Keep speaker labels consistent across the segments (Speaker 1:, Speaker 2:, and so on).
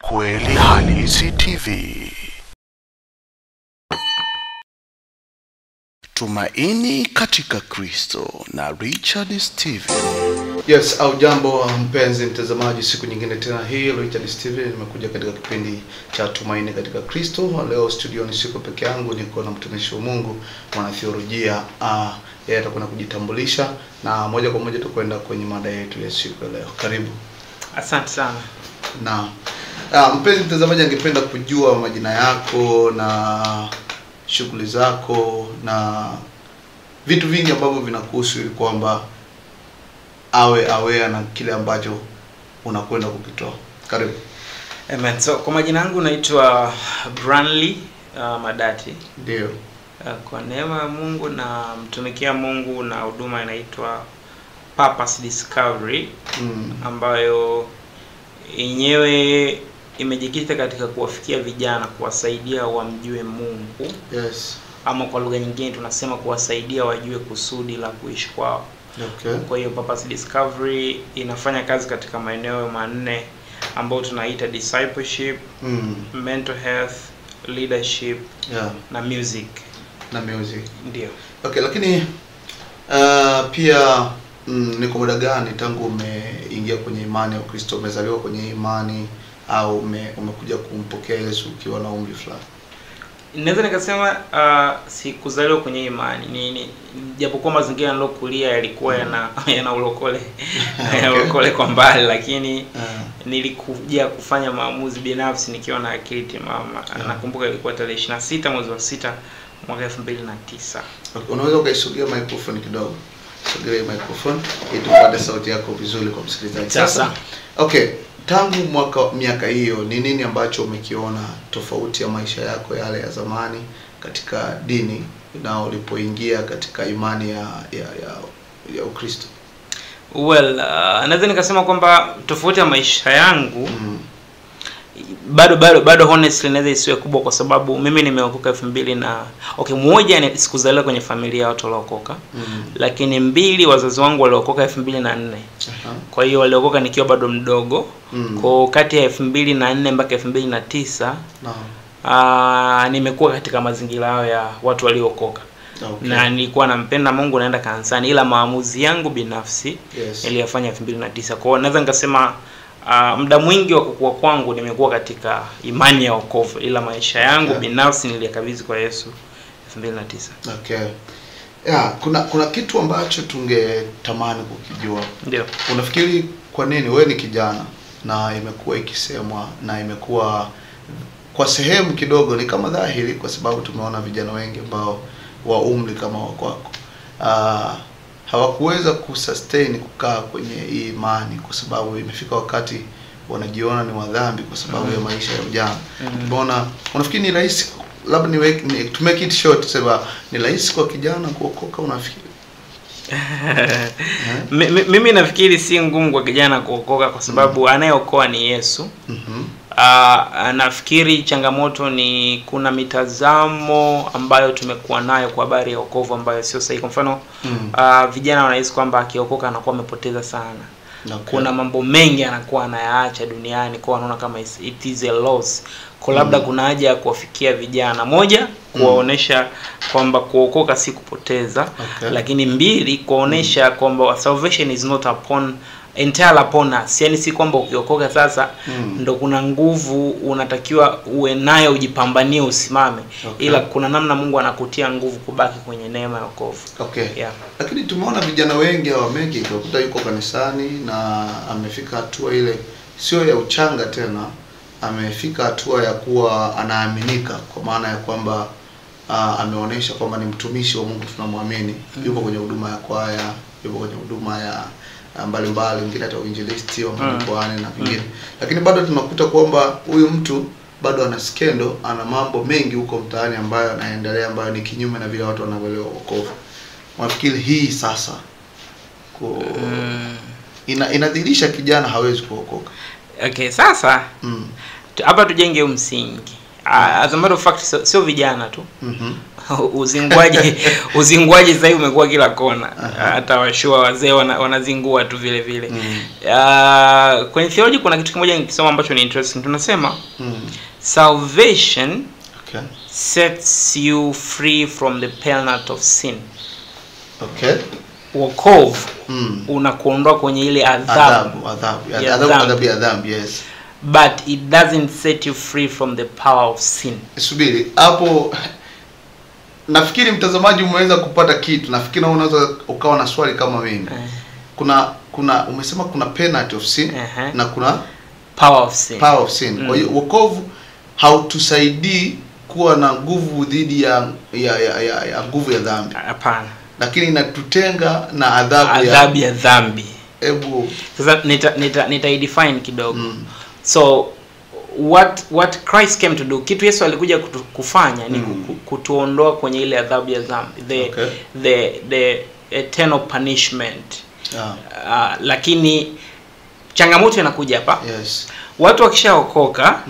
Speaker 1: Kweli Halisi TV. Tumaini katika Kristo na Richard Steven.
Speaker 2: Yes, au jambo mpenzi mtazamaji, siku nyingine tena hii Richard Steven nimekuja katika kipindi cha Tumaini katika Kristo. Leo studioni siko peke yangu, niko na mtumishi wa Mungu, mwanatheolojia. Yeye atakwenda kujitambulisha na moja kwa moja tutakwenda kwenye mada yetu ya siku ya leo. Karibu.
Speaker 3: Asante sana.
Speaker 2: Na mpenzi mtazamaji, angependa kujua majina yako na shughuli zako na vitu vingi ambavyo vinakuhusu ili kwamba awe na kile ambacho unakwenda kukitoa. Karibu.
Speaker 3: Amen. So kwa majina yangu naitwa Branley Madati.
Speaker 2: Ndio.
Speaker 3: Kwa neema ya Mungu na mtumikia Mungu na huduma inaitwa Purpose Discovery, ambayo yenyewe imejikita katika kuwafikia vijana, kuwasaidia wamjue Mungu.
Speaker 2: Yes.
Speaker 3: Ama kwa lugha nyingine tunasema kuwasaidia wajue kusudi la kuishi kwao.
Speaker 2: Okay.
Speaker 3: Kwa hiyo Purpose Discovery inafanya kazi katika maeneo manne ambayo tunaita discipleship, mental health, leadership, na music.
Speaker 2: Na music.
Speaker 3: Ndio.
Speaker 2: Okay, lakini pia ni kwa muda gani tangu umeingia kwenye imani ya Kristo? Umezaliwa kwenye imani au umekuja kumpokea Yesu ukiwa na umri fulani?
Speaker 3: Naweza nikasema sikuzaliwa kwenye imani. Japokuwa mazingira nilokulia yalikuwa yana ulokole. Yana ulokole kwa mbali, lakini nilikuja kufanya maamuzi binafsi nikiwa na akili timamu. Nakumbuka ilikuwa tarehe 26 mwezi wa 6 mwaka 2009.
Speaker 2: Okay, unaweza ukaisogea microphone kidogo? Sogea microphone ili tupate sauti yako vizuri kwa msikilizaji.
Speaker 3: Sasa,
Speaker 2: okay, tangu miaka hiyo ni nini ambacho umekiona tofauti ya maisha yako yale ya zamani katika dini na ulipoingia katika imani ya Ukristo?
Speaker 3: Well, naweza nikasema kwamba tofauti ya maisha yangu bado honestly naweza isiwe kubwa, kwa sababu mimi nimeokoka 2000 na moja ni sikuzaliwa kwenye familia ya watu waliokoka, lakini mbili wazazi wangu waliokoka 2004. Kwa hiyo waliokoka nikiwa bado mdogo. Kwa kati ya 2004 mpaka 2009 nimekuwa katika mazingira hayo ya watu waliokoka. Okay. Na nilikuwa nampenda Mungu, naenda kanisani, ila maamuzi yangu binafsi niliyafanya 2009. Kwa hiyo naweza nikasema muda mwingi wa kukua kwangu nimekuwa katika imani ya wokovu, ila maisha yangu binafsi niliyakabidhi kwa Yesu 2009.
Speaker 2: Okay. Kuna kitu ambacho tungetamani kukijua.
Speaker 3: Ndio.
Speaker 2: Unafikiri kwa nini wewe ni kijana na imekuwa ikisemwa na imekuwa kwa sehemu kidogo ni kama dhahiri, kwa sababu tumeona vijana wengi ambao wa umri kama wako hawakuweza kusustain kukaa kwenye hii imani, kwa sababu imefika wakati wanajiona ni wadhambi kwa sababu ya maisha ya ujana. Mbona unafikiri ni rahisi, labda to make it short, sema ni rahisi kwa kijana kuokoka, unafikiri?
Speaker 3: Mimi nafikiri si ngumu kwa kijana kuokoka, kwa sababu anayeokoa ni Yesu. Nafikiri changamoto ni kuna mitazamo ambayo tumekuwa nayo kwa habari ya wokovu ambayo sio sahihi. Kwa mfano, vijana wanahisi kwamba akiokoka anakuwa amepoteza sana. Okay. Kuna mambo mengi anakuwa anayaacha duniani, kwa wanaona kama it is a loss. Kwa labda kuna haja ya kuwafikia vijana, moja, kuwaonesha kwamba kuokoka si kupoteza, lakini mbili, kuonesha kwamba salvation is not entirely upon us. Yani si kwamba ukiokoka sasa ndo kuna nguvu unatakiwa uwe nayo ujipambanie usimame, ila kuna namna Mungu anakutia nguvu kubaki kwenye neema ya wokovu.
Speaker 2: Okay. Yeah. Lakini tumeona vijana wengi hawameki, ukuta yuko kanisani na amefika hatua ile sio ya uchanga tena, amefika hatua ya kuwa anaaminika, kwa maana ya kwamba ameonesha kwamba ni mtumishi wa Mungu, tunamwamini. Yuko kwenye huduma ya kwaya, yuko kwenye huduma ya mbalimbali, wengine hata uinjilisti wa mkoani na vingine. Lakini bado tunakuta kwamba huyu mtu bado ana skendo, ana mambo mengi huko mtaani ambayo anaendelea, ambayo ni kinyume na vile watu wanavyoelewa wokovu. Unafikiri hii sasa inadhihirisha kijana hawezi kuokoka?
Speaker 3: Okay, sasa hapa tujenge msingi. As a matter of fact, sio vijana tu. uzingwaji sasa hivi umekuwa kila kona. Hata washua wazee wanazingua tu vile vile. Kwenye theology kuna kitu kimoja nikisoma ambacho ni interesting. Tunasema salvation sets you free from the penalty of sin. Wokovu unakuondoa kwenye ile adhabu
Speaker 2: ya dhambi, yes.
Speaker 3: But it doesn't set you free from the power of sin.
Speaker 2: Subiri hapo, nafikiri mtazamaji umeweza kupata kitu. Nafikiri unaweza ukawa na swali kama mimi. Kuna umesema kuna penalty of sin na kuna
Speaker 3: power of sin.
Speaker 2: Kwa hiyo wokovu hautusaidii kuwa na nguvu dhidi ya nguvu ya dhambi.
Speaker 3: Hapana.
Speaker 2: Lakini inatutenga na adhabu
Speaker 3: ya dhambi.
Speaker 2: Hebu
Speaker 3: sasa nita define kidogo. So what Christ came to do, kitu Yesu alikuja kufanya ni kutuondoa kwenye ile adhabu ya dhambi, the eternal punishment. Lakini changamoto inakuja hapa.
Speaker 2: Yes.
Speaker 3: Watu wakishaokoka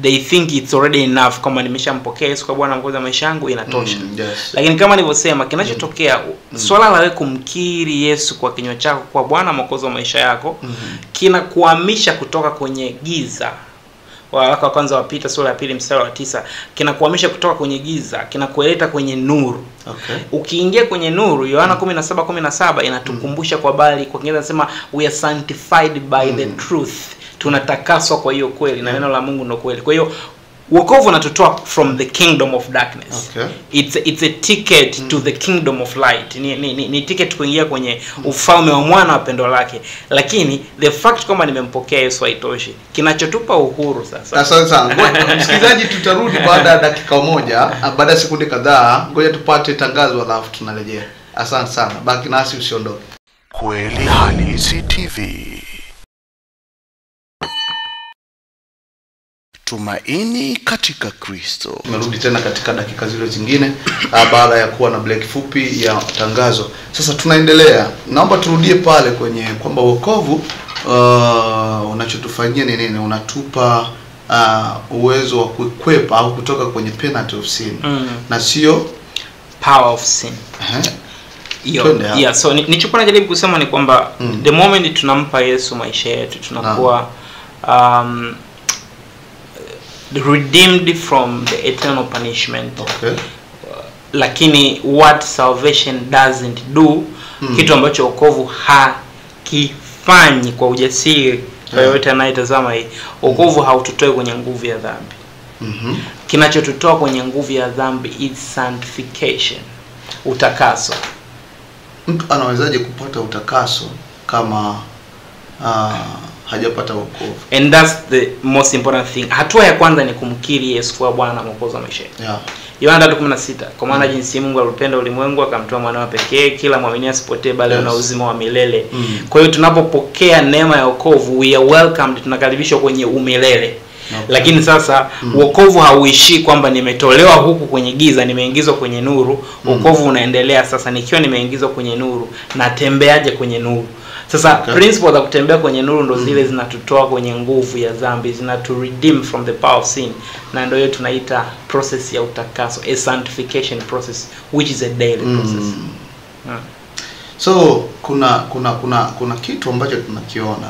Speaker 3: they think it's already enough, kama nimeshampokea Yesu kwa Bwana mwokozi wa maisha yangu inatosha.
Speaker 2: Yes.
Speaker 3: Lakini kama nilivyosema kinachotokea swala la wewe kumkiri Yesu kwa kinywa chako kwa Bwana mwokozi wa maisha yako kinakuhamisha kutoka kwenye giza. Waraka wa kwanza wa Peter sura ya 2 mstari wa 9, kinakuhamisha kutoka kwenye giza kinakueleta kwenye nuru. Ukiingia kwenye nuru, Yohana 17:17 inatukumbusha kwa bali, kwa Kiingereza nasema we are sanctified by the truth. Tunatakaswa kwa hiyo kweli na neno la Mungu ndio kweli. Kwa hiyo wokovu unatutoa from the kingdom of darkness. It's a ticket to the kingdom of light. Ni ticket kuingia kwenye ufalme wa mwana wa pendo lake. Lakini the fact kwamba nimempokea Yesu haitoshi. Kinachotupa uhuru sasa.
Speaker 2: Asante sana. Msikilizaji, tutarudi baada ya dakika moja, baada ya sekunde kadhaa. Ngoja tupate tangazo alafu tunarejea. Asante sana. Baki nasi, usiondoke.
Speaker 1: Kweli Halisi TV. Tumaini katika Kristo.
Speaker 2: Tumerudi tena katika dakika zile zingine baada ya kuwa na break fupi ya tangazo. Sasa tunaendelea. Naomba turudie pale kwenye kwamba wokovu unachotufanyia ni nini? Unatupa uwezo wa kukwepa au kutoka kwenye penalty of sin na sio
Speaker 3: power of sin. So nichukua najaribu kusema ni kwamba the moment tunampa Yesu maisha yetu tunakuwa redeemed from the eternal punishment. Lakini what salvation doesn't do, kitu ambacho wokovu hakifanyi kwa ujasiri kwa yote anayetazama hii, wokovu haututoi kwenye nguvu ya dhambi. Kinachotutoa kwenye nguvu ya dhambi is sanctification, utakaso.
Speaker 2: Mtu anawezaje kupata utakaso kama hajapata wokovu?
Speaker 3: And that's the most important thing. Hatua ya kwanza ni kumkiri Yesu kwa Bwana na mwokozi wa maisha yetu. Yohana 3:16, kwa maana jinsi Mungu alipenda ulimwengu akamtoa mwanawe pekee, kila muamini asipotee bali awe na uzima wa milele. Kwa hiyo tunapopokea neema ya wokovu, we are welcomed, tunakaribishwa kwenye umilele. Lakini sasa wokovu hauishi kwamba nimetolewa huku kwenye giza nimeingizwa kwenye nuru. Wokovu unaendelea sasa, nikiwa nimeingizwa kwenye nuru natembeaje kwenye nuru? Sasa principle za kutembea kwenye nuru ndo zile zinatutoa kwenye nguvu ya dhambi, zinatu redeem from the power of sin, na ndio hiyo tunaita process ya utakaso, a sanctification process which is a daily process.
Speaker 2: So kuna kitu ambacho tunakiona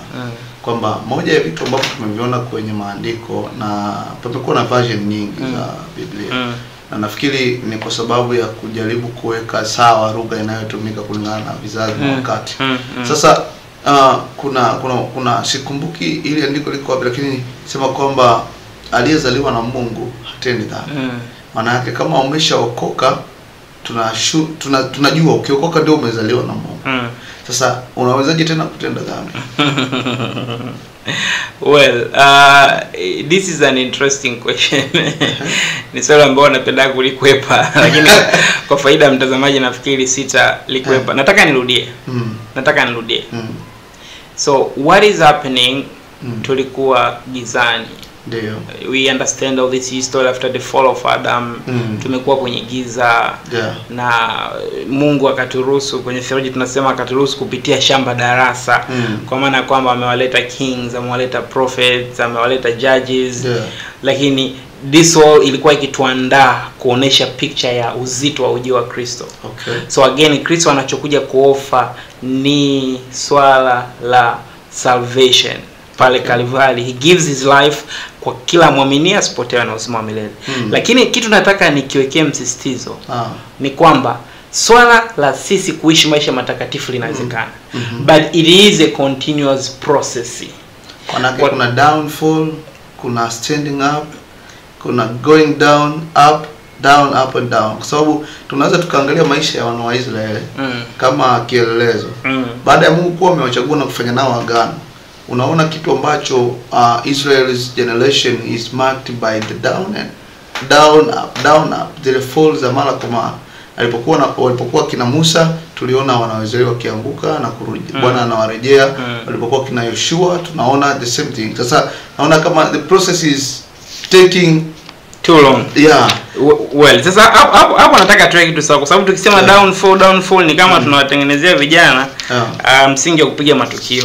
Speaker 2: kwamba moja ya vitu ambavyo tumeviona kwenye maandiko, na pamekuwa na version nyingi za Biblia na nafikiri ni kwa sababu ya kujaribu kuweka sawa lugha inayotumika kulingana na vizazi na wakati. Sasa kuna sikumbuki ili andiko liko wapi, lakini sema kwamba aliyezaliwa na Mungu hatendi dhambi. Maana yake kama umeshaokoka tunajua ukiokoka ndio umezaliwa na Mungu. Sasa unawezaje tena kutenda dhambi?
Speaker 3: Well, this is an interesting question. Ni swali ambalo napenda kulikwepa, lakini kwa faida ya mtazamaji nafikiri sitalikwepa. Nataka nirudie. So what is happening? Tulikuwa gizani.
Speaker 2: Ndio.
Speaker 3: We understand all this history after the fall of Adam. Tumekuwa kwenye giza. Na Mungu akaturuhusu, kwenye theology tunasema akaturuhusu kupitia shamba darasa. Kwa maana kwamba amewaleta kings, amewaleta prophets, amewaleta judges. Lakini this all ilikuwa ikituandaa kuonesha picture ya uzito wa ujio wa Kristo.
Speaker 2: Okay.
Speaker 3: So again, Kristo anachokuja kuofa ni swala la salvation pale Calvary. He gives his life kwa kila muamini asipotea na uzima wa milele. Lakini kitu nataka nikiwekee msisitizo ni kwamba swala la sisi kuishi maisha matakatifu linawezekana. But it is a continuous process.
Speaker 2: Kuna downfall, kuna standing up, kuna going down, up, down, up and down. Kwa sababu tunaweza tukaangalia maisha ya wana wa Israeli kama kielelezo. Baada ya Mungu kuwa amewachagua na kufanya nao agano, unaona kitu ambacho Israel's generation is marked by the down up, zile falls za mara kwa mara. Walipokuwa kina Musa, tuliona wana wa Israeli wakianguka na kurudi. Bwana anawarejea. Walipokuwa kina Yoshua, tunaona the same thing. Sasa naona kama the process is taking
Speaker 3: too long.
Speaker 2: Yeah.
Speaker 3: Well, sasa hapo nataka tuwe kitu sawa, kwa sababu tukisema downfall ni kama tunawatengenezea vijana msingi wa kupiga matukio.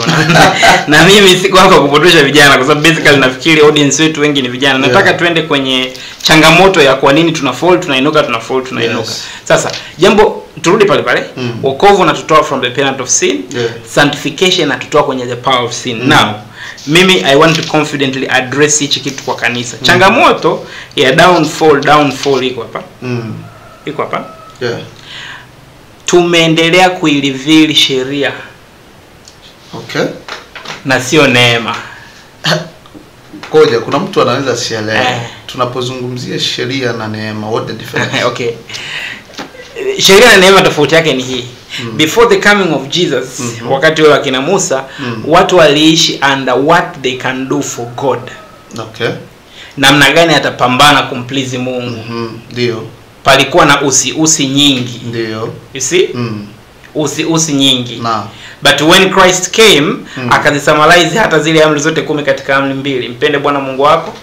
Speaker 3: Na mimi siko hapa kupotosha vijana, kwa sababu basically nafikiri audience wetu wengi ni vijana. Nataka tuende kwenye changamoto ya kwa nini tunafall, tunainuka, tunafall, tunainuka. Sasa jambo turudi pale pale. Wokovu unatutoa from the penalty of sin. Sanctification inatutoa kwenye the power of sin. Now mimi I want to confidently address hichi kitu kwa kanisa. Changamoto ya downfall iko hapa. Iko hapa.
Speaker 2: Yeah.
Speaker 3: Tumeendelea kuilivili sheria.
Speaker 2: Okay.
Speaker 3: Na sio neema.
Speaker 2: Koja, kuna mtu anaweza sielewe. Tunapozungumzia sheria na neema, what the difference?
Speaker 3: Okay. Sheria na neema tofauti yake ni hii. Before the coming of Jesus, wakati wa kina Musa, watu waliishi under what they can do for God.
Speaker 2: Okay.
Speaker 3: Namna gani atapambana kumplease Mungu.
Speaker 2: Ndio.
Speaker 3: Palikuwa na usi nyingi.
Speaker 2: Ndio.
Speaker 3: You see? Usi nyingi.
Speaker 2: Na.
Speaker 3: But when Christ came, akazisamalize hata zile amri zote 10 katika amri 2. Mpende Bwana Mungu wako.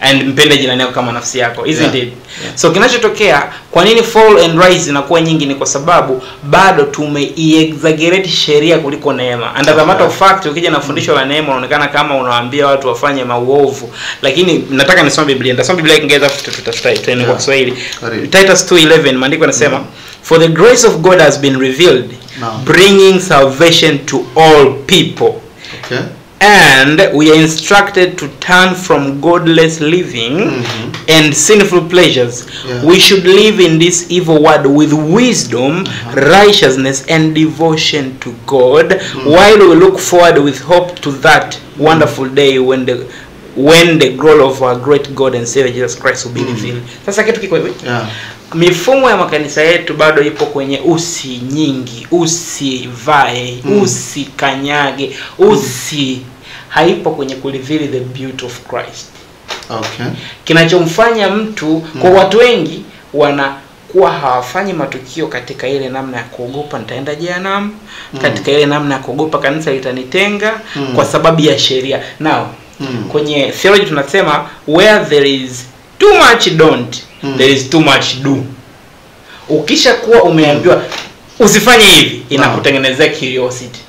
Speaker 3: And mpende jirani yako kama nafsi yako. Isn't it? So kinachotokea, kwa nini fall and rise inakuwa nyingi, ni kwa sababu bado tume-exaggerate sheria kuliko neema. And as a matter of fact, ukija na fundisho la neema unaonekana kama unawaambia watu wafanye maovu. Lakini nataka nisome Biblia. Nitasoma Biblia Kiingereza tuende kwa Kiswahili. Titus 2:11 maandiko yanasema, for the grace of God has been revealed, bringing salvation to all people.
Speaker 2: Okay.
Speaker 3: And we are instructed to turn from godless living and sinful pleasures. We should live in this evil world with wisdom, righteousness and devotion to God, while we look forward with hope to that wonderful day when the glory of our great God and Savior Jesus Christ will be revealed. Sasa kitu kiko hivi. Mifumo ya makanisa yetu bado ipo kwenye usi nyingi, usivae, usikanyage, haipo kwenye kulivili the beauty of Christ.
Speaker 2: Okay.
Speaker 3: Kinachomfanya mtu kwa watu wengi wanakuwa hawafanyi matukio katika ile namna ya kuogopa nitaenda jehanamu, katika ile namna ya kuogopa kanisa litanitenga kwa sababu ya sheria. Now, kwenye theology tunasema where there is too much don't, there is too much do. Ukisha kuwa umeambiwa usifanye hivi, inakutengenezea curiosity.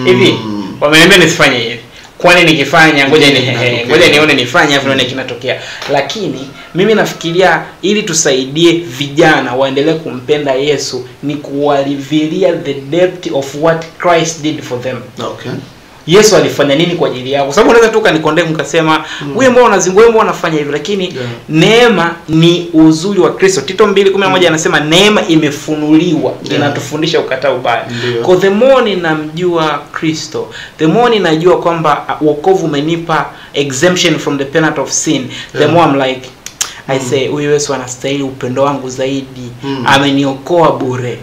Speaker 3: Hivi wameniambia nisifanye hivi, kwani nikifanya ngoja nione nifanye afu nione kinatokea. Lakini mimi nafikiria ili tusaidie vijana waendelee kumpenda Yesu ni kuwalivilia the depth of what Christ did for them.
Speaker 2: Okay.
Speaker 3: Yesu alifanya nini kwa ajili yako? Kwa sababu unaweza tu kanikondem ukasema wewe mbona unazingua, wewe mbona unafanya hivi, lakini neema ni uzuri wa Kristo. Tito 2:11 anasema neema imefunuliwa, inatufundisha ukataa ubaya. Kwa the more ninamjua Kristo, the more ninajua kwamba wokovu umenipa exemption from the penalty of sin, the more I'm like I say huyu Yesu anastahili upendo wangu zaidi. Ameniokoa bure.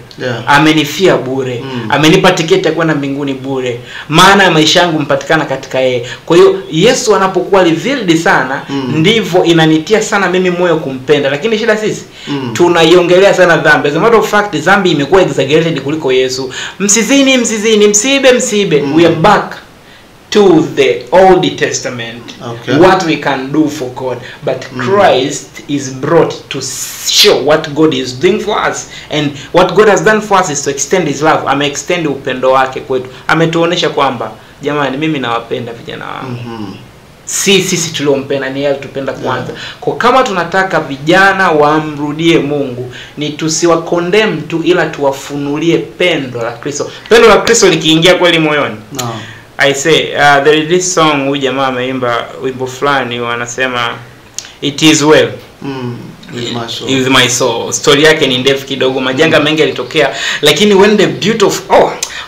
Speaker 3: Amenifia bure. Amenipa tiketi ya kwenda mbinguni bure. Maana ya maisha yangu mpatikana katika yeye. Kwa hiyo Yesu anapokuwa revealed sana, ndivyo inanitia sana mimi moyo kumpenda. Lakini shida sisi tunaiongelea sana dhambi. As a matter of fact, dhambi imekuwa exaggerated kuliko Yesu. Msizini, msibe. We are back to the Old Testament. Okay. What we can do for God, but Christ is brought to show what God is doing for us, and what God has done for us is to extend his love. Extend upendo wake kwetu. Ametuonesha kwamba jamani mimi nawapenda vijana wangu. sisi tuliompenda, ni yeye tupenda kwanza. Kwa kama tunataka vijana waamrudie Mungu, ni tusiwa condemn tu, ila tuwafunulie pendo la Kristo. Pendo la Kristo likiingia kweli moyoni.
Speaker 2: No.
Speaker 3: I say there is this song huyu jamaa ameimba wimbo fulani wanasema it is well. With my soul. Story yake ni ndefu kidogo, majanga mengi yalitokea, lakini when the beauty of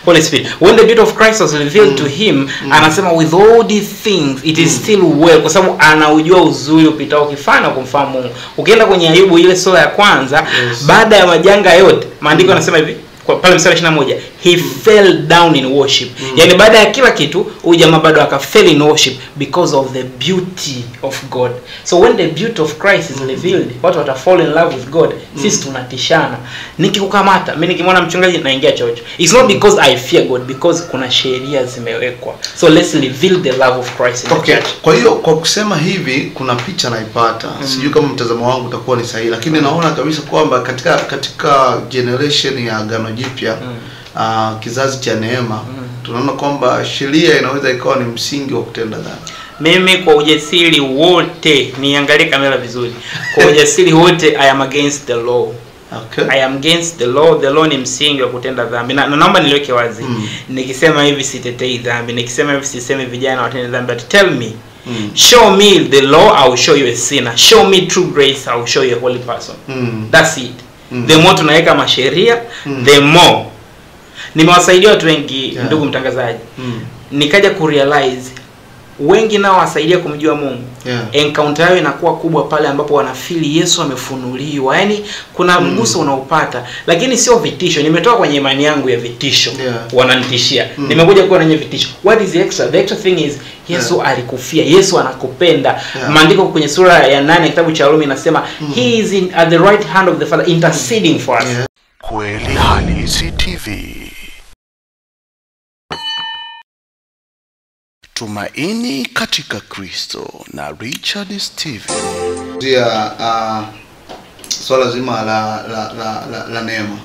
Speaker 3: Holy Spirit, when the beauty of Christ was revealed to him, anasema with all these things it is still well, kwa sababu anaujua uzuri upitao kifana kumfahamu Mungu. Ukienda kwenye Ayubu ile sura ya kwanza, baada ya majanga yote, maandiko yanasema hivi kwa pale mstari 21, he fell down in worship. Yani baada ya kila kitu huyu jamaa bado akafell in worship because of the beauty of God. So when the beauty of Christ is revealed, watu watafall in love with God. Sisi tunatishana. Nikikukamata, mimi nikimwona mchungaji naingia church. It's not because I fear God, because kuna sheria zimewekwa. So let's reveal the love of Christ in the church.
Speaker 2: Kwa hiyo kwa kusema hivi kuna picha naipata. Sijui kama mtazamo wangu utakuwa ni sahihi, lakini naona kabisa kwamba katika generation ya Agano Jipya, kizazi cha neema, tunaona kwamba sheria inaweza ikawa ni msingi wa kutenda dhambi.
Speaker 3: Mimi kwa ujasiri wote, niangalie kamera vizuri, kwa ujasiri wote I am against the law.
Speaker 2: Okay.
Speaker 3: I am against the law. The law ni msingi wa kutenda dhambi. Na naomba niliweke wazi. Nikisema hivi sitetei dhambi, nikisema hivi sisemi vijana watende dhambi, but tell me, show me the law, I will show you a sinner. Show me true grace, I will show you a holy person. That's it. The more tunaweka masheria, the more. Nimewasaidia watu wengi, ndugu mtangazaji. Nikaja kurealize wengi nao wasaidia kumjua Mungu. Encounter yao inakuwa kubwa pale ambapo wanafili Yesu amefunuliwa. Yani kuna mguso unaupata, lakini sio vitisho. Nimetoka kwenye imani yangu ya vitisho. Wananitishia. Nimekuja kuwa na vitisho. What is the extra? The extra thing is Yesu alikufia. Yesu anakupenda. Maandiko kwenye sura ya 8 kitabu cha Warumi inasema he is at the right hand of the Father interceding for us.
Speaker 1: Kweli Halisi TV. Tumaini katika Kristo na Richard Steven.
Speaker 2: Swala zima la neema.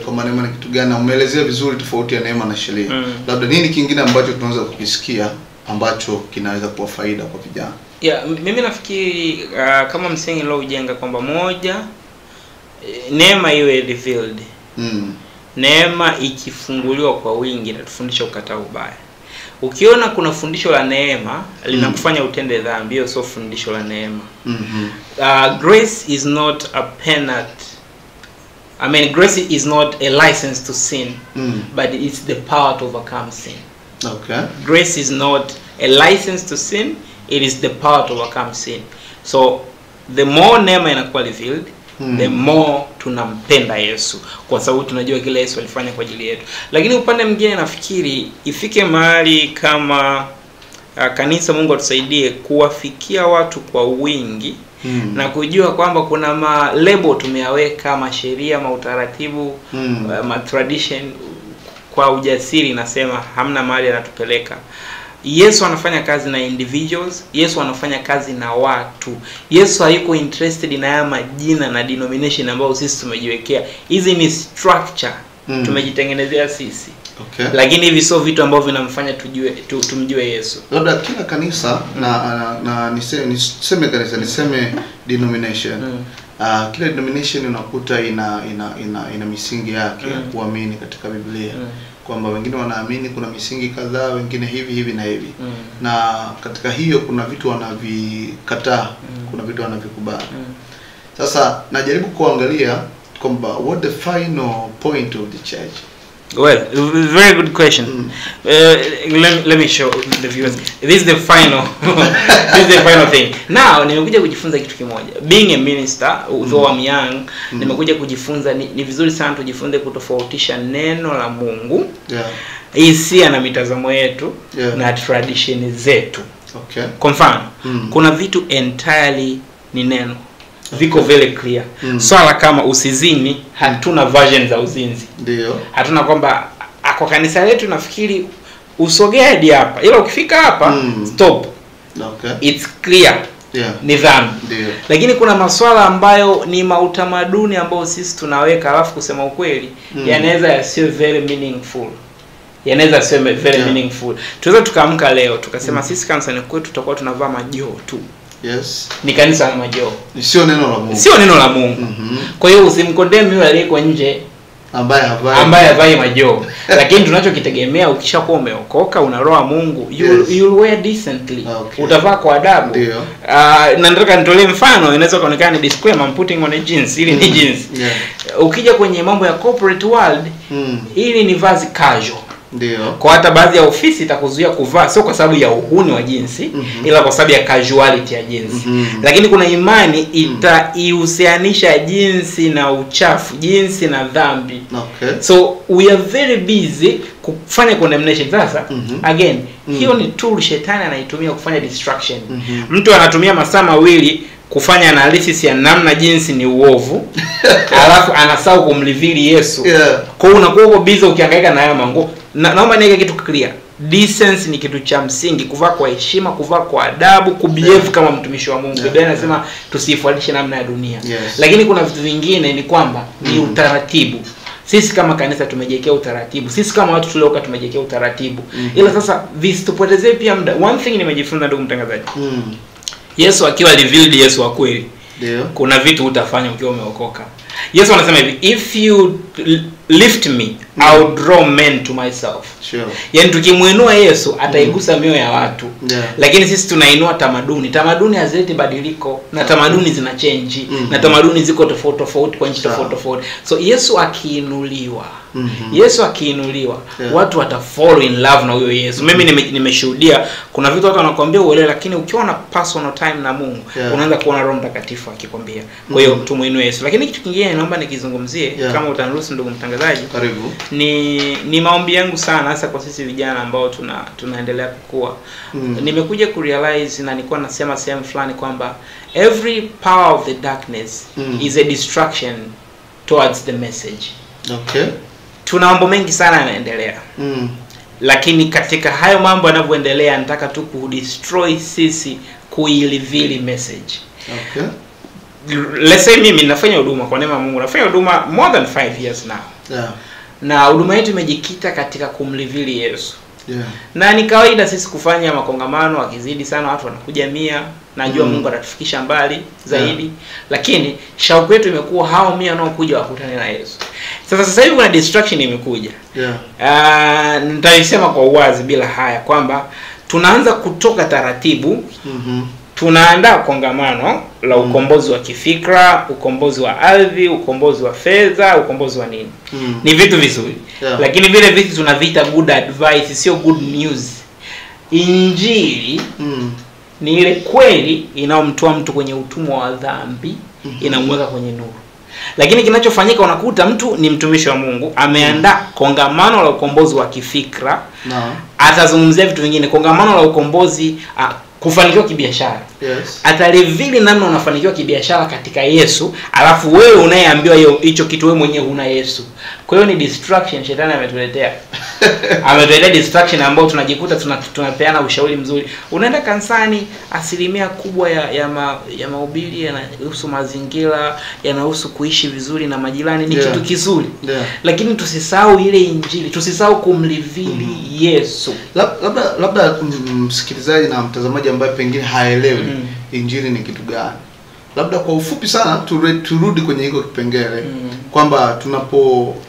Speaker 2: Kwa neema ni kitu gani? Umeelezea vizuri tofauti ya neema na sheria. Labda nini kingine ambacho tunaweza kukisikia ambacho kinaweza kuwa faida kwa vijana?
Speaker 3: Mimi nafikiri kama msingi leo ujenga kwamba moja, neema iwe revealed. Neema ikifunguliwa kwa wingi inatufundisha kukataa ubaya. Ukiona kuna fundisho la neema linakufanya utende dhambi, hiyo sio fundisho la neema. Grace is not a penalty. I mean, grace is not a license to sin, but it's the power to overcome sin.
Speaker 2: Okay.
Speaker 3: Grace is not a license to sin, it is the power to overcome sin. So the more neema inakuwa revealed, the more tunampenda Yesu, kwa sababu tunajua kile Yesu alifanya kwa ajili yetu. Lakini upande mwingine nafikiri ifike mahali kama kanisa, Mungu atusaidie kuwafikia watu kwa wingi na kujua kwamba kuna malebo tumeyaweka, masheria, mautaratibu, tradition, kwa ujasiri nasema hamna mahali anatupeleka. Yesu anafanya kazi na individuals, Yesu anafanya kazi na watu. Yesu hayuko interested na haya majina na denomination ambayo sisi tumejiwekea. Hizi ni structure tumejitengenezea sisi.
Speaker 2: Okay.
Speaker 3: Lakini hivi sio vitu ambavyo vinamfanya tumjue Yesu.
Speaker 2: Labda kila kanisa na niseme kanisa, niseme denomination. Kila denomination unakuta ina misingi yake kuamini katika Biblia. Kwamba wengine wanaamini kuna misingi kadhaa, wengine hivi na hivi. Na katika hiyo kuna vitu wanavikataa, kuna vitu wanavikubali. Sasa najaribu kuangalia kwamba what the final point of the church.
Speaker 3: Well, very good question. Let me show the viewers. This is the final this is the final thing. Now nimekuja kujifunza kitu kimoja. Being a minister, although I'm young, nimekuja kujifunza ni vizuri sana tujifunze kutofautisha neno la Mungu, hisia na mitazamo yetu, na tradition zetu.
Speaker 2: Okay.
Speaker 3: Kwa mfano, kuna vitu entirely ni neno. Viko very clear. Swala kama usizini, hatuna version za uzinzi.
Speaker 2: Ndio.
Speaker 3: Hatuna kwamba kwa kanisa letu nafikiri usogee hadi hapa, ila ukifika hapa stop.
Speaker 2: Okay.
Speaker 3: It's clear. Ni dhambi.
Speaker 2: Ndio.
Speaker 3: Lakini kuna maswala ambayo ni mautamaduni ambayo sisi tunaweka, alafu kusema ukweli yanaweza yasiwe very meaningful. yanaweza sema very meaningful. Tunaweza tukaamka leo tukasema sisi kanisani kwetu tutakuwa tunavaa majoho tu.
Speaker 2: Yes.
Speaker 3: Ni kanisa la majoho.
Speaker 2: Sio neno la Mungu.
Speaker 3: Sio neno la Mungu. Kwa hiyo usimkondemn yule aliyeko nje ambaye havai majoho. Lakini tunachokitegemea ukishakuwa umeokoka, una roho ya Mungu, you'll wear decently. Utavaa kwa adabu. Na nataka nitolee mfano, inaweza kuonekana ni disclaimer, I'm putting on a jeans, ili ni jeans. Ukija kwenye mambo ya corporate world, ili ni vazi casual.
Speaker 2: Ndio.
Speaker 3: Kwa hata baadhi ya ofisi itakuzuia kuvaa sio kwa sababu ya uhuni wa jinsi, ila kwa sababu ya casuality ya jinsi. Lakini kuna imani itaihusianisha jinsi na uchafu, jinsi na dhambi. So we are very busy kufanya condemnation. Sasa again, hiyo ni tool shetani anaitumia kufanya distraction. Mtu anatumia masaa mawili kufanya analysis ya namna jinsi ni uovu, alafu anasahau kumlivili Yesu. Kwa hiyo unakuwa uko busy ukihangaika na haya mango. Naomba niweke kitu clear. Decency ni kitu cha msingi, kuvaa kwa heshima, kuvaa kwa adabu, kubehave kama mtumishi wa Mungu. Biblia inasema tusifuatishe namna ya dunia. Lakini kuna vitu vingine ni kwamba ni utaratibu. Sisi kama kanisa tumejiwekea utaratibu. Sisi kama watu tulioka tumejiwekea utaratibu. Ila sasa visitupotezee pia muda. One thing nimejifunza ndugu mtangazaji. Yesu akiwa revealed, Yesu wa kweli. Kuna vitu utafanya ukiwa umeokoka. Yesu anasema hivi, if you lift me, I'll draw men to myself. Yaani tukimuinua Yesu ataigusa mioyo ya watu. Lakini sisi tunainua tamaduni. Tamaduni hazileti badiliko, na tamaduni zina change, na tamaduni ziko tofauti tofauti kwa nchi tofauti tofauti. So Yesu akiinuliwa, watu watafollow in love na huyo Yesu. Mimi nimeshuhudia kuna vitu watu wanakuambia uelewe, lakini ukiwa na personal time na Mungu, unaanza kuona Roho Mtakatifu akikwambia. Kwa hiyo tumuinue Yesu. Lakini kitu kingine naomba nikizungumzie, kama utaniruhusu ndugu mtangazaji,
Speaker 2: karibu.
Speaker 3: Ni maombi yangu sana hasa kwa sisi vijana ambao tunaendelea kukua. Nimekuja kurealize, na nilikuwa nasema sehemu fulani kwamba every power of the darkness is a distraction towards the message. Tuna mambo mengi sana yanaendelea. Lakini katika hayo mambo yanavyoendelea, nataka tu kudestroy sisi kuireveal message. Let's say mimi nafanya huduma kwa neema ya Mungu. Nafanya huduma more than 5 years now. Na huduma yetu imejikita katika kumreveal Yesu. Na ni kawaida sisi kufanya makongamano, akizidi sana watu wanakuja 100. Najua Mungu atatufikisha mbali zaidi. Lakini shauku yetu imekuwa hao 100 wanaokuja wakutane na Yesu. Sasa hivi kuna distraction imekuja. Nitaisema kwa uwazi bila haya kwamba tunaanza kutoka taratibu. Tunaandaa kongamano la ukombozi wa kifikra, ukombozi wa ardhi, ukombozi wa fedha, ukombozi wa nini. Ni vitu vizuri. Lakini vile vitu tunaviita good advice, sio good news. Injili ni ile kweli inayomtoa mtu kwenye utumwa wa dhambi, inamweka kwenye nuru. Lakini kinachofanyika, unakuta mtu ni mtumishi wa Mungu, ameandaa kongamano la ukombozi wa kifikra, atazungumzia vitu vingine. Kongamano la ukombozi kufanikiwa kibiashara. Atarevili namna unafanikiwa kibiashara katika Yesu, alafu wewe unayeambiwa hicho kitu wewe mwenyewe huna Yesu. Kwa hiyo ni distraction shetani ametuletea. Ametuletea distraction ambayo tunajikuta tunapeana ushauri mzuri. Unaenda kanisani, asilimia kubwa ya mahubiri yanahusu mazingira, yanahusu kuishi vizuri na majirani, ni kitu kizuri. Lakini tusisahau ile injili, tusisahau kumreveal Yesu.
Speaker 2: Labda msikilizaji na mtazamaji ambaye pengine haelewi injili ni kitu gani, labda kwa ufupi sana turudi kwenye hiko kipengele kwamba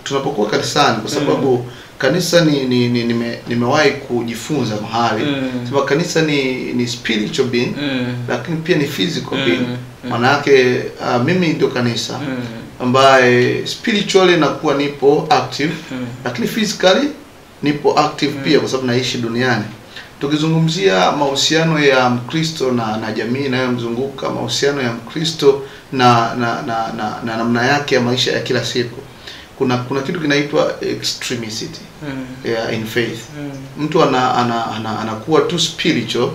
Speaker 2: tunapokuwa kanisani, kwa sababu kanisa nimewahi kujifunza mahali sababu kanisa ni spiritual being, lakini pia ni physical being. Maana yake mimi ndio kanisa ambaye spiritually nakuwa nipo active, lakini physically nipo active pia kwa sababu naishi duniani. Tukizungumzia mahusiano ya Mkristo na jamii inayomzunguka, mahusiano ya Mkristo na namna yake ya maisha ya kila siku, kuna kitu kinaitwa extremity in faith. Mtu anakuwa too spiritual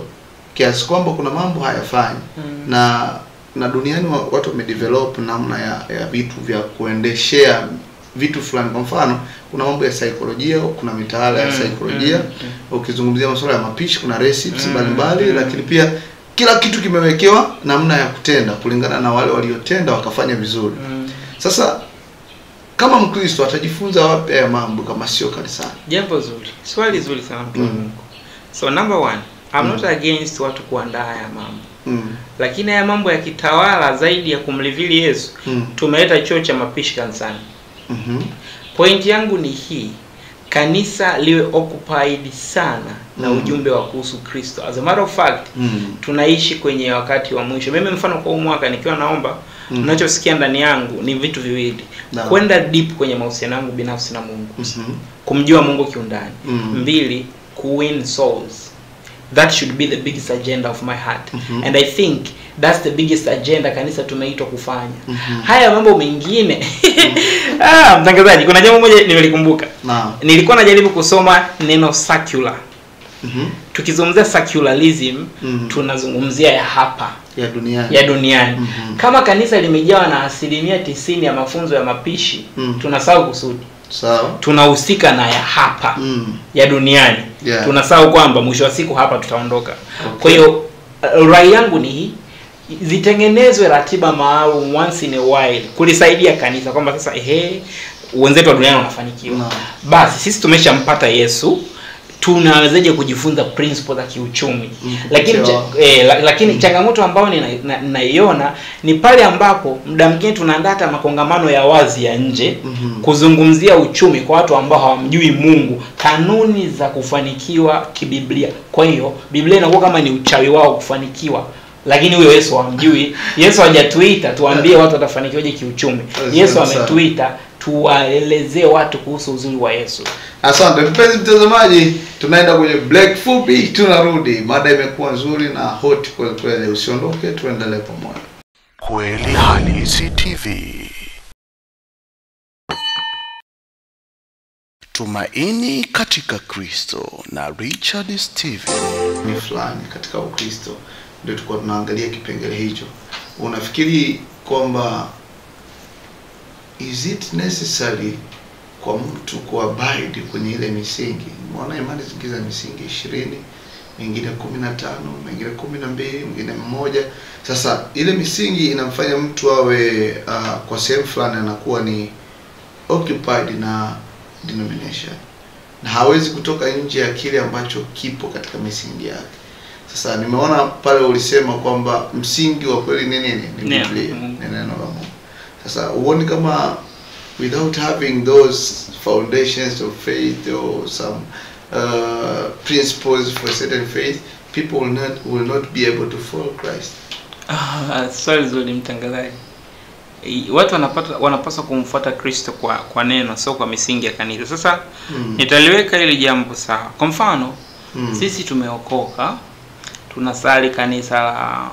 Speaker 2: kiasi kwamba kuna mambo hayafanyi. Na duniani watu wamedevelop namna ya vitu vya kuendeshea vitu fulani. Kwa mfano, kuna mambo ya saikolojia, kuna mitaala ya saikolojia. Ukizungumzia masuala ya mapishi, kuna recipes mbalimbali, lakini pia kila kitu kimewekewa namna ya kutenda kulingana na wale waliotenda wakafanya vizuri. Sasa kama Mkristo atajifunza wapi haya mambo kama sio kanisani?
Speaker 3: Jambo zuri. Swali zuri sana mtu wa Mungu. So number one, I'm not against watu kuandaa haya mambo. Lakini haya mambo yakitawala zaidi ya kumlivili Yesu, tumeleta chuo cha mapishi kanisani. Point yangu ni hii. Kanisa liwe occupied sana na ujumbe wa kuhusu Kristo. As a matter of fact, tunaishi kwenye wakati wa mwisho. Mimi mfano kwa mwaka nikiwa naomba, ninachosikia ndani yangu ni vitu viwili. Kwenda deep kwenye mahusiano yangu binafsi na Mungu. Kumjua Mungu kiundani. 2, kuwin souls. That should be the biggest agenda of my heart. And I think that's the biggest agenda kanisa tumeitwa kufanya. Haya mambo mengine. Mtangazaji, kuna jambo moja nimelikumbuka. Nilikuwa najaribu kusoma neno secular. Tukizungumzia secularism, tunazungumzia ya hapa, ya duniani. Kama kanisa limejawa na 90% ya mafunzo ya mapishi, tunasahau kusudi.
Speaker 2: Sawa.
Speaker 3: Tunahusika na ya hapa, ya duniani. Tunasahau kwamba mwisho wa siku hapa tutaondoka. Kwa hiyo rai yangu ni hii, zitengenezwe ratiba maalum once in a while kulisaidia kanisa kwamba sasa wenzetu wa duniani wanafanikiwa. Basi sisi tumeshampata Yesu, tunawezaje kujifunza principles za kiuchumi? Lakini changamoto ambayo ninaiona ni pale ambapo muda mwingine tunaandaa hata makongamano ya wazi ya nje kuzungumzia uchumi kwa watu ambao hawamjui Mungu, kanuni za kufanikiwa kibiblia. Kwa hiyo Biblia inakuwa kama ni uchawi wao kufanikiwa. Lakini huyo Yesu hamjui. Yesu hajatuita tuambie watu watafanikiwaje kiuchumi. Yesu ametuita tuwaelezee watu kuhusu uzuri wa Yesu.
Speaker 2: Asante mpenzi mtazamaji, tunaenda kwenye break fupi, tunarudi. Mada imekuwa nzuri na hot kweli, usiondoke, tuendelee pamoja.
Speaker 1: Kweli Halisi TV. Tumaini katika Kristo na Richard Steven.
Speaker 2: Ni fulani katika Ukristo ndio tulikuwa tunaangalia kipengele hicho. Unafikiri kwamba is it necessary kwa mtu kuabide kwenye ile misingi? Mbona imani zingiza misingi 20, mingine 15, mingine 12, mingine 1. Sasa ile misingi inamfanya mtu awe kwa sehemu fulani anakuwa ni occupied na denomination, na hawezi kutoka nje ya kile ambacho kipo katika misingi yake. Sasa nimeona pale ulisema kwamba msingi wa kweli ni nini? Ni Biblia, ni neno la Mungu. Sasa uone kama without having those foundations of faith or some principles for certain faith, people will not be able to follow Christ.
Speaker 3: Swali zuri mtangazaji. Watu wanapaswa kumfuata Kristo kwa neno, sio kwa misingi ya kanisa. Sasa nitaliweka hili jambo sawa. Kwa mfano, sisi tumeokoka, tunasali kanisa la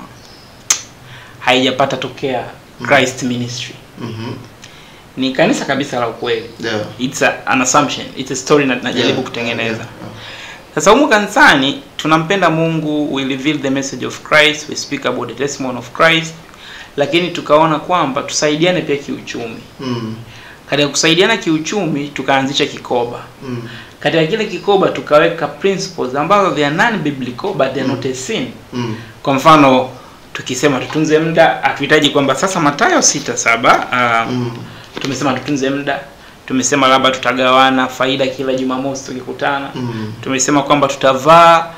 Speaker 3: haijapata tokea Christ Ministry. Ni kanisa kabisa la ukweli. It's an assumption, it's a story najaribu kutengeneza. Sasa humu kanisani tunampenda Mungu, we reveal the message of Christ, we speak about the testimony of Christ, lakini tukaona kwamba tusaidiane pia kiuchumi. Katika kusaidiana kiuchumi tukaanzisha kikoba. Katika kile kikoba tukaweka principles ambazo they are non-biblical but they are not a sin. Kwa mfano tukisema tutunze muda, hatuhitaji kwamba sasa Mathayo 6:7 tumesema tutunze muda. Tumesema labda tutagawana faida kila Jumamosi tukikutana. Tumesema kwamba tutavaa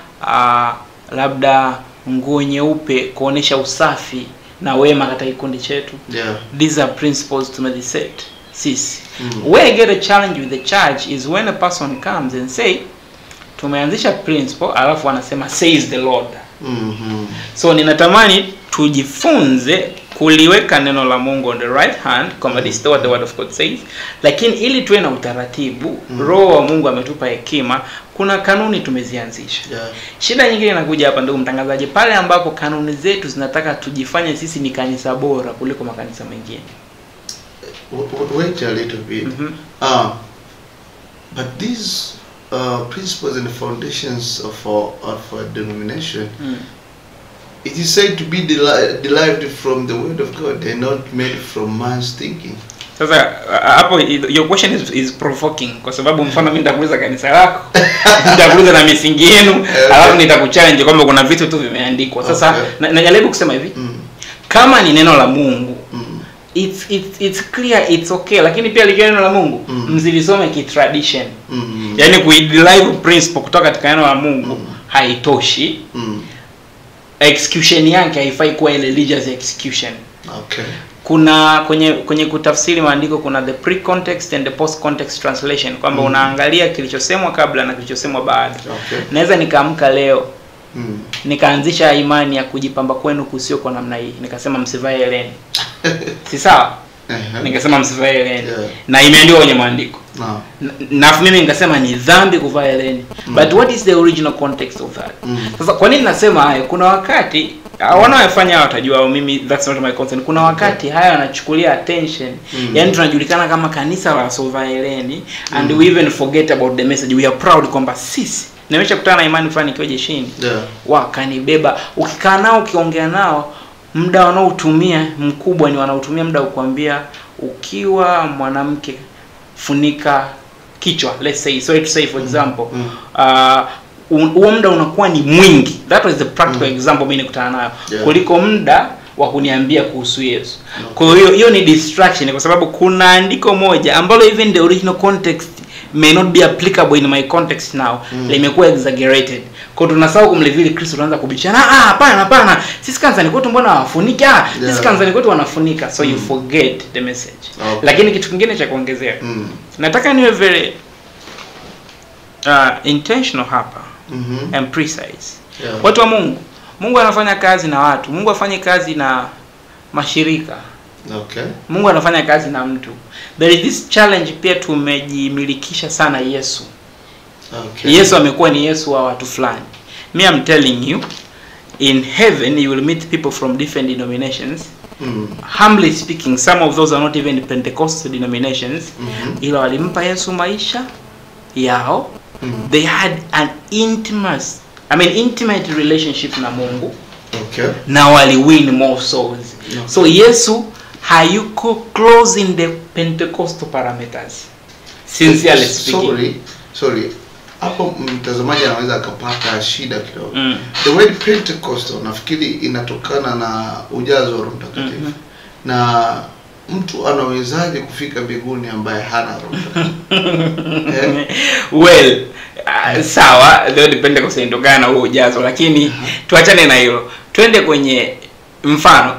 Speaker 3: labda nguo nyeupe kuonesha usafi na wema katika kikundi chetu. These are principles tumeziset sisi. Where I get a challenge with the church is when a person comes and say tumeanzisha principle alafu wanasema says the Lord. So ninatamani tujifunze kuliweka neno la Mungu on the right hand, kama this is what the word of God says, lakini ili tuwe na utaratibu, Roho wa Mungu ametupa hekima, kuna kanuni tumezianzisha. Shida nyingine inakuja hapa ndugu mtangazaji, pale ambapo kanuni zetu zinataka tujifanye sisi ni kanisa bora kuliko makanisa mengine.
Speaker 2: Wait a little bit. But these principles and foundations of a denomination, it is said to be derived from the word of God and not made from man's thinking.
Speaker 3: Sasa hapo your question is provoking, kwa sababu mfano mimi nitakuuliza kanisa lako, nitakuuliza na misingi yenu, alafu nitakuchallenge kwamba kuna vitu tu vimeandikwa. Sasa najaribu kusema hivi, kama ni neno la Mungu, it's clear, it's okay, lakini pia likiwa neno la Mungu mzilisome kitradition. Yaani kuiderive principle kutoka katika neno la Mungu haitoshi. Execution yake haifai kuwa ile religious execution.
Speaker 2: Okay.
Speaker 3: Kuna kwenye kutafsiri maandiko kuna the pre-context and the post-context translation, kwamba unaangalia kilichosemwa kabla na kilichosemwa baada.
Speaker 2: Okay.
Speaker 3: Naweza nikaamka leo nikaanzisha imani ya kujipamba kwenu kusio kwa namna hii, nikasema msivae heleni. Si sawa? Nikasema msivae heleni. Na imeandikwa kwenye maandiko. Na mimi nikasema ni dhambi kuvaa heleni. But what is the original context of that? Sasa kwa nini nasema hayo? Kuna wakati wanaofanya watajua, mimi that's not my concern. Kuna wakati haya yanachukulia attention. Yaani tunajulikana kama kanisa la wasovaa heleni and we even forget about the message. We are proud kwamba sisi nimeshakutana na imani fulani ikiwa jeshini. Wakanibeba. Ukikaa nao ukiongea nao, muda wanaotumia mkubwa ni wanaotumia muda kukwambia ukiwa mwanamke funika kichwa, let's say, so to say for example, huo muda unakuwa ni mwingi. That was the practical example mimi nikutana nayo, kuliko muda wa kuniambia kuhusu Yesu. Kwa hiyo ni distraction, kwa sababu kuna andiko moja ambalo even the original context may not be applicable in my context now. Limekuwa exaggerated. Kwa tunasahau kumlevili Kristo, tunaanza kubichana. Hapana. Sisi kanisani kwetu mbona hawafunika? Sisi kanisani kwetu wanafunika. So you forget the message. Lakini kitu kingine cha kuongezea. Nataka niwe very intentional hapa and precise. Watu wa Mungu anafanya kazi na watu. Mungu afanye kazi na mashirika.
Speaker 2: Okay.
Speaker 3: Mungu anafanya kazi na mtu. There is this challenge pia tumejimilikisha sana Yesu.
Speaker 2: Okay.
Speaker 3: Yesu amekuwa ni Yesu wa watu fulani. Me I'm telling you, in heaven you will meet people from different denominations. Humbly speaking, some of those are not even Pentecostal denominations. Ila walimpa Yesu maisha yao. They had an intimate relationship na Mungu.
Speaker 2: Okay.
Speaker 3: Na wali win more souls. So Yesu hayuko close in the Pentecostal parameters. Sincerely speaking.
Speaker 2: Sorry. Hapo mtazamaji anaweza akapata shida kidogo. The word Pentecostal nafikiri inatokana na ujazo wa Roho Mtakatifu. Na mtu anawezaje kufika mbinguni ambaye hana Roho Mtakatifu?
Speaker 3: Well, sawa, the word Pentecostal inatokana na huo ujazo, lakini tuachane na hilo. Twende kwenye mfano.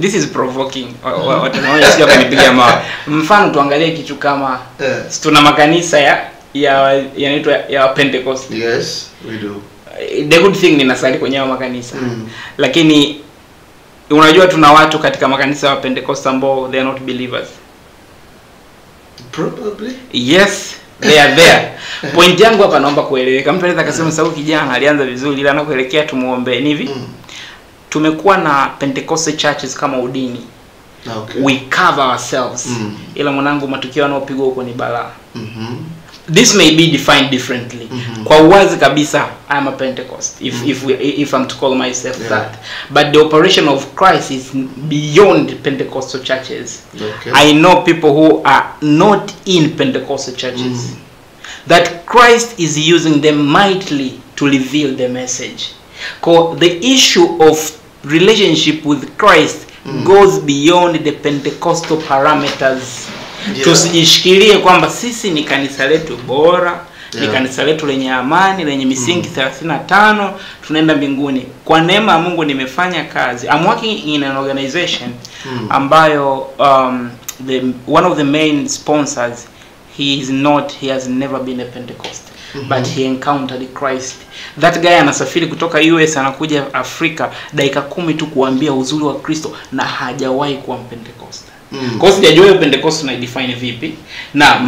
Speaker 3: This is provoking. Watazamaji sio kanipigia mawe. Mfano tuangalie kitu kama tuna makanisa yanaitwa ya Pentecost.
Speaker 2: Yes, we do.
Speaker 3: The good thing ninasali kwenye makanisa. Lakini unajua tuna watu katika makanisa ya Pentecost ambao they are not believers.
Speaker 2: Probably.
Speaker 3: Yes, they are there. Point yangu hapa naomba kueleweka. Mtu anaweza akasema sawa, kijana alianza vizuri ila anakuelekea tumuombe. Ni hivi. Tumekuwa na Pentecostal churches kama udini.
Speaker 2: Okay.
Speaker 3: We cover ourselves. Ila mwanangu, matukio yanayopigwa huko ni balaa. This may be defined differently. Kwa uwazi kabisa, I am a Pentecost if I'm to call myself that. But the operation of Christ is beyond Pentecostal churches.
Speaker 2: Okay.
Speaker 3: I know people who are not in Pentecostal churches. That Christ is using them mightily to reveal the message. Because the issue of relationship with Christ goes beyond the Pentecostal parameters. Tusijishikilie kwamba sisi ni kanisa letu bora, ni kanisa letu lenye amani, lenye misingi 35, tunaenda mbinguni. Kwa neema ya Mungu nimefanya kazi. I'm working in an organization ambayo one of the main sponsors, he has never been a Pentecost. But he encountered Christ. That guy anasafiri kutoka US anakuja Afrika dakika 10 tu kuambia uzuri wa Kristo na hajawahi kuwa Pentecost. Kwa sababu sijajua Pentecost na define vipi. Na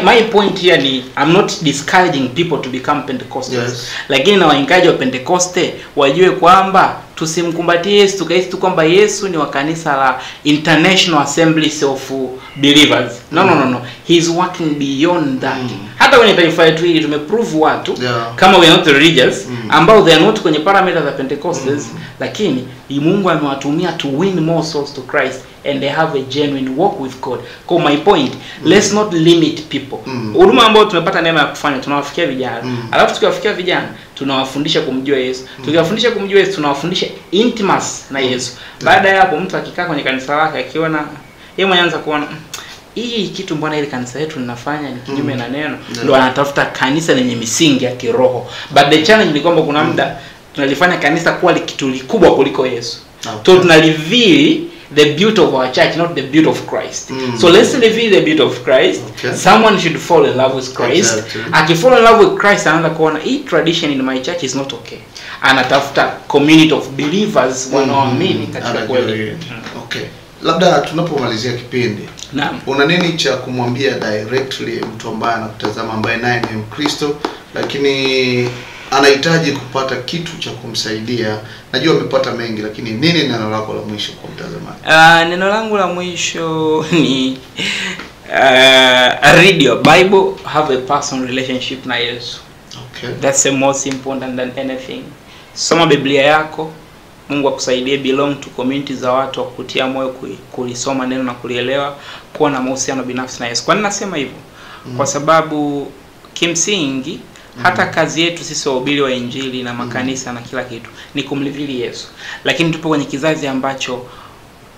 Speaker 3: my point here ni I'm not discouraging people to become Pentecostals. Lakini na waingaji wa Pentecoste wajue kwamba tusimkumbatie Yesu tukahisi tu kwamba Yesu ni wa kanisa la International Assemblies of Believers. No. He is working beyond that. Hata kwenye taifa letu hili tumeprove watu kama we are not religious ambao they are not kwenye parameters za Pentecostals, lakini Mungu amewatumia to win more souls to Christ and they have a genuine walk with God. Kwa my point, let's not limit people. Huduma ambao tumepata neema ya kufanya, tunawafikia vijana. Alafu tukiwafikia vijana, tunawafundisha kumjua Yesu. Tukiwafundisha kumjua Yesu, tunawafundisha intimacy na Yesu. Baada ya hapo mtu akikaa kwenye kanisa lake akiona yeye mwenyewe anaanza kuona hii kitu mbona ile kanisa yetu linafanya ni kinyume na neno. Ndio anatafuta kanisa lenye misingi ya kiroho. But the challenge ni kwamba kuna muda tunalifanya kanisa kuwa kitu kikubwa kuliko Yesu. So tunalireveal the beauty of our church, not the beauty of Christ. So let's reveal the beauty of Christ. Someone should fall in love with Christ. Akifall in love with Christ anaanza kuona hii tradition in my church is not okay. Anatafuta community of believers wanaoamini katika kweli.
Speaker 2: Okay. Labda tunapomalizia kipindi, una nini cha kumwambia directly mtu ambaye anakutazama ambaye naye ni Mkristo lakini anahitaji kupata kitu cha kumsaidia? Najua amepata mengi, lakini nini neno lako la mwisho kwa mtazamaji?
Speaker 3: Neno langu la mwisho ni read your Bible, have a personal relationship na Yesu.
Speaker 2: Okay.
Speaker 3: That's the most important than anything. Soma Biblia yako, Mungu akusaidie, belong to community za watu wa kutia moyo kulisoma neno na kulielewa, kuwa na mahusiano binafsi na Yesu. Kwa nini nasema hivyo? Kwa sababu kimsingi hata kazi yetu sisi wahubiri wa injili na makanisa na kila kitu ni kumlivili Yesu. Lakini tupo kwenye kizazi ambacho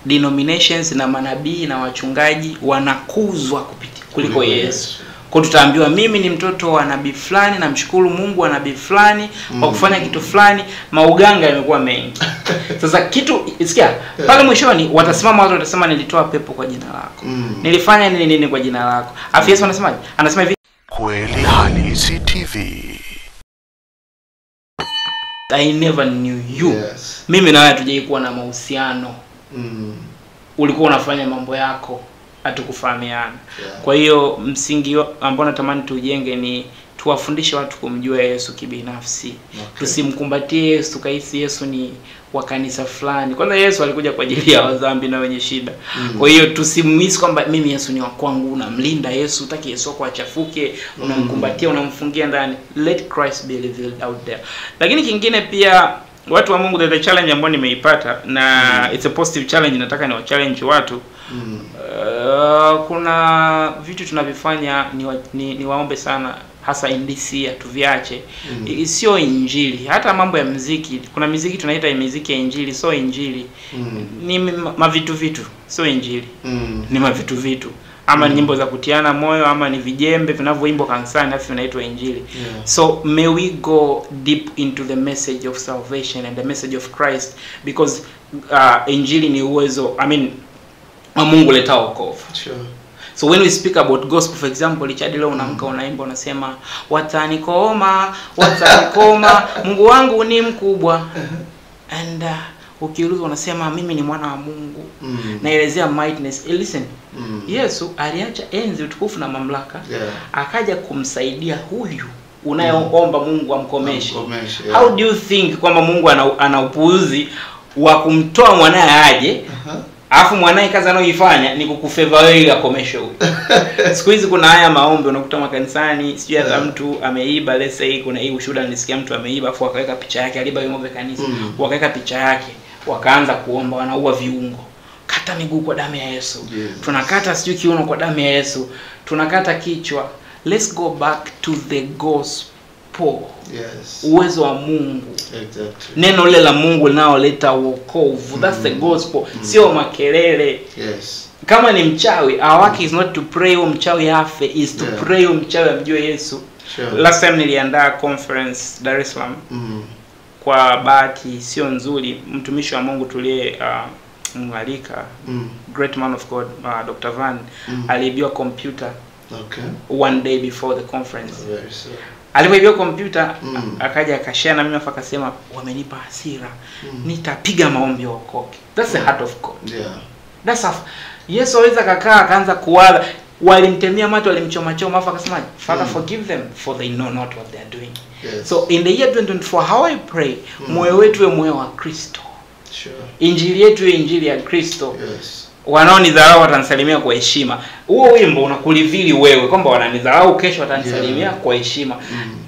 Speaker 3: denominations na manabii na wachungaji wanakuzwa kuliko Yesu. Kwa tutaambiwa mimi ni mtoto wa nabii fulani na mshukuru Mungu wa nabii fulani kwa kufanya kitu fulani, mauganga yamekuwa mengi. Sasa kitu sikia, pale mwishoni watasimama watu watasema nilitoa pepo kwa jina lako. Nilifanya nini kwa jina lako? Afi Yesu anasemaje? Anasema hivi,
Speaker 1: Kweli Halisi TV.
Speaker 3: I never knew you. Mimi na wewe hatujaikuwa na mahusiano. Ulikuwa unafanya mambo yako, hatukufahamiana. Kwa hiyo msingi ambao natamani tujenge ni tuwafundishe watu kumjua Yesu kibinafsi. Tusimkumbatie Yesu kaisi Yesu ni wa kanisa fulani. Kwanza Yesu alikuja kwa ajili ya wadhambi na wenye shida. Kwa hiyo tusimwisi kwamba mimi Yesu ni wa kwangu, unamlinda Yesu, utaki Yesu wako achafuke, unamkumbatia, unamfungia ndani. Let Christ be revealed out there. Lakini kingine pia watu wa Mungu, the challenge ambayo nimeipata na it's a positive challenge, nataka ni wa challenge watu. Kuna vitu tunavifanya ni waombe sana, hasa indisi tuviache. Sio injili. Hata mambo ya muziki, kuna muziki tunaita muziki ya injili, sio injili. Ni mavitu sio injili. Ni mavitu. Ama nyimbo za kutiana moyo, ama ni vijembe vinavyoimbwa kanisani afu vinaitwa injili. So may we go deep into the message of salvation and the message of Christ, because injili ni uwezo, Mungu leta wokovu. So when we speak about gospel, for example, Richard leo unaamka unaimba unasema watanikoma Mungu wangu ni mkubwa. And ukiulizwa unasema mimi ni mwana wa Mungu. Naelezea mightiness. Listen. Yesu aliacha enzi, utukufu na mamlaka, akaja kumsaidia huyu unayeomba Mungu amkomeshe. How do you think kwamba Mungu ana upuuzi wa kumtoa mwanae aje? Alafu mwanae kazi anayoifanya ni kukufeva wewe ili akomeshe huyu. Siku hizi kuna haya maombi unakuta makanisani, sijui hata mtu ameiba, let's say kuna hii ushuhuda nilisikia mtu ameiba afu akaweka picha yake, aliba ng'ombe kanisa, wakaweka picha yake, wakaanza kuomba, wanaua viungo. Kata miguu kwa damu ya Yesu. Tunakata sijui kiuno kwa damu ya Yesu. Tunakata kichwa. Let's go back to the gospel. Uwezo wa Mungu. Neno lile la Mungu linaloleta wokovu. That's the gospel. Sio makelele. Kama ni mchawi, our work is not to pray mchawi afe, is to pray mchawi amjue Yesu. Last time niliandaa conference Dar es Salaam. Kwa bahati sio nzuri, mtumishi wa Mungu tulie mngalika, great man of God, Dr. Van, aliibiwa computer one day before the conference. Alipoibiwa computer, akaja akashare na mimi afa akasema wamenipa hasira, nitapiga maombi wokoke. That's the heart of God. That's Yesu aweza kakaa akaanza kuwala, walimtemia macho, walimchoma afa akasema Father forgive them for they know not what they are doing. So in the year 2024, how I pray, moyo wetu uwe moyo wa Kristo. Injili yetu iwe injili ya Kristo. Wanaonidharau watanisalimia kwa heshima. Huo wimbo unakulivili wewe kwamba wananidharau, kesho watanisalimia kwa heshima.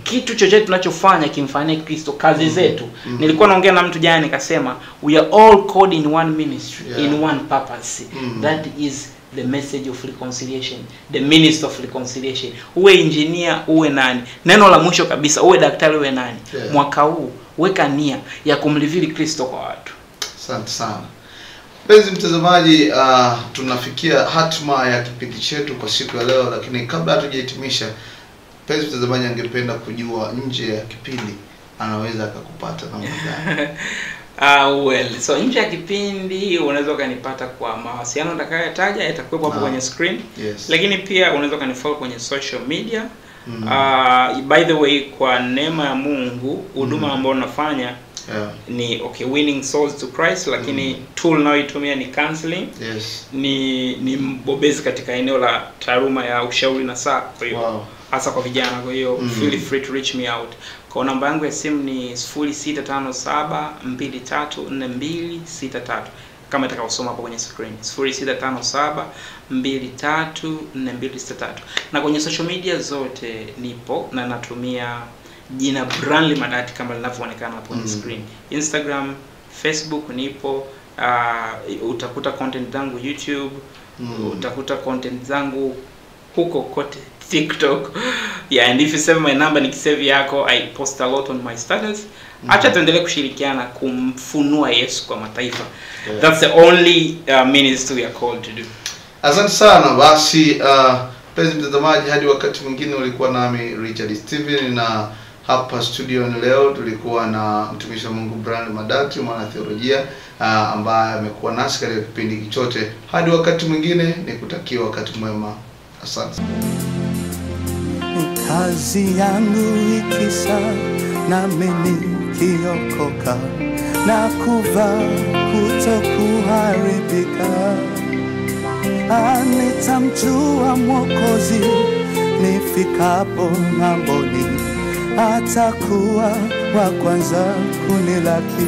Speaker 3: Kitu chochote tunachofanya kimfanyie Kristo, kazi zetu. Nilikuwa naongea na mtu jana nikasema we are all called in one ministry, in one purpose. That is the message of reconciliation, the minister of reconciliation. Uwe engineer, uwe nani. Neno la mwisho kabisa, uwe daktari, uwe nani. Mwaka huu weka nia ya kumlivili Kristo kwa watu.
Speaker 2: Asante sana. Mpenzi mtazamaji, tunafikia hatma ya kipindi chetu kwa siku ya leo, lakini kabla hatujahitimisha, mpenzi mtazamaji angependa kujua nje ya kipindi anaweza akakupata namna gani?
Speaker 3: So nje ya kipindi unaweza ukanipata kwa mawasiliano nitakayotaja, yatakuwepo hapo kwenye screen.
Speaker 2: Yes.
Speaker 3: Lakini pia unaweza ukanifollow kwenye social media. By the way, kwa neema ya Mungu, huduma ambayo nafanya ni winning souls to Christ, lakini tool nayoitumia ni counseling.
Speaker 2: Yes.
Speaker 3: Ni mbobezi katika eneo la taaluma ya ushauri na saa, kwa hiyo hasa kwa vijana, kwa hiyo feel free to reach me out. Kwa namba yangu ya simu ni 0657234263 kama itakayosoma hapo kwenye screen, 0657234263. Na kwenye social media zote nipo na natumia jina Branly Madati kama linavyoonekana hapo kwenye screen. Instagram, Facebook nipo, utakuta content zangu YouTube, utakuta content zangu huko kote, TikTok. And if you save my number, nikisave yako, I post a lot on my status. Acha tuendelee kushirikiana kumfunua Yesu kwa mataifa. That's the only ministry we are called to do.
Speaker 2: Asante sana. Basi mpenzi mtazamaji, hadi wakati mwingine ulikuwa nami Richard Steven, na hapa studio leo tulikuwa na mtumishi wa Mungu Branly Madati, mwana theolojia, ambaye amekuwa nasi katika kipindi chote. Hadi wakati mwingine, nikutakia wakati mwema. Asante.
Speaker 4: Kazi yangu ikisa nami nikiokoka na kuvaa kutokuharibika, nitamjua Mwokozi nifikapo ng'amboni, atakuwa wa kwanza kunilaki.